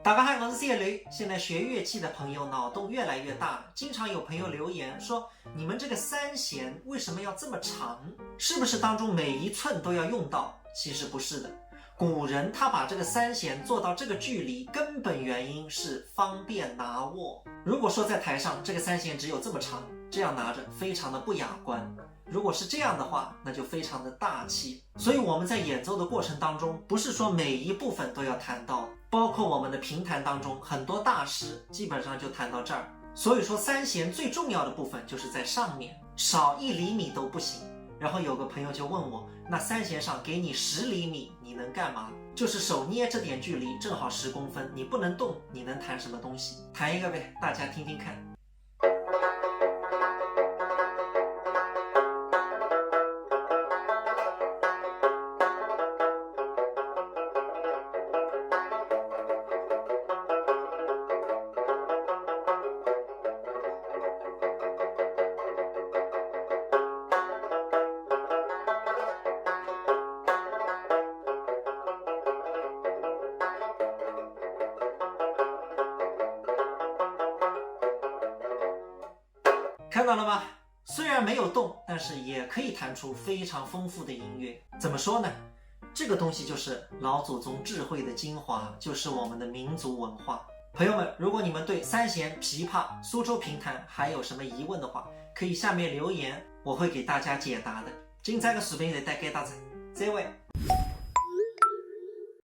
大家好，我是小雷。现在学乐器的朋友脑洞越来越大了，经常有朋友留言说，你们这个三弦为什么要这么长？是不是当中每一寸都要用到？其实不是的，古人他把这个三弦做到这个距离，根本原因是方便拿握。如果说在台上这个三弦只有这么长，这样拿着非常的不雅观。如果是这样的话，那就非常的大气。所以我们在演奏的过程当中，不是说每一部分都要弹到，包括我们的评弹当中，很多大师基本上就弹到这儿。所以说三弦最重要的部分就是在上面，少1厘米都不行。然后有个朋友就问我，那三弦上给你10厘米，你能干嘛？就是手捏这点距离，正好10公分，你不能动，你能弹什么东西？弹一个呗，大家听听看。看到了吗？虽然没有动，但是也可以弹出非常丰富的音乐。怎么说呢？这个东西就是老祖宗智慧的精华，就是我们的民族文化。朋友们，如果你们对三弦、琵琶、苏州评弹还有什么疑问的话，可以下面留言，我会给大家解答的。精彩的视频就带给大家，再会。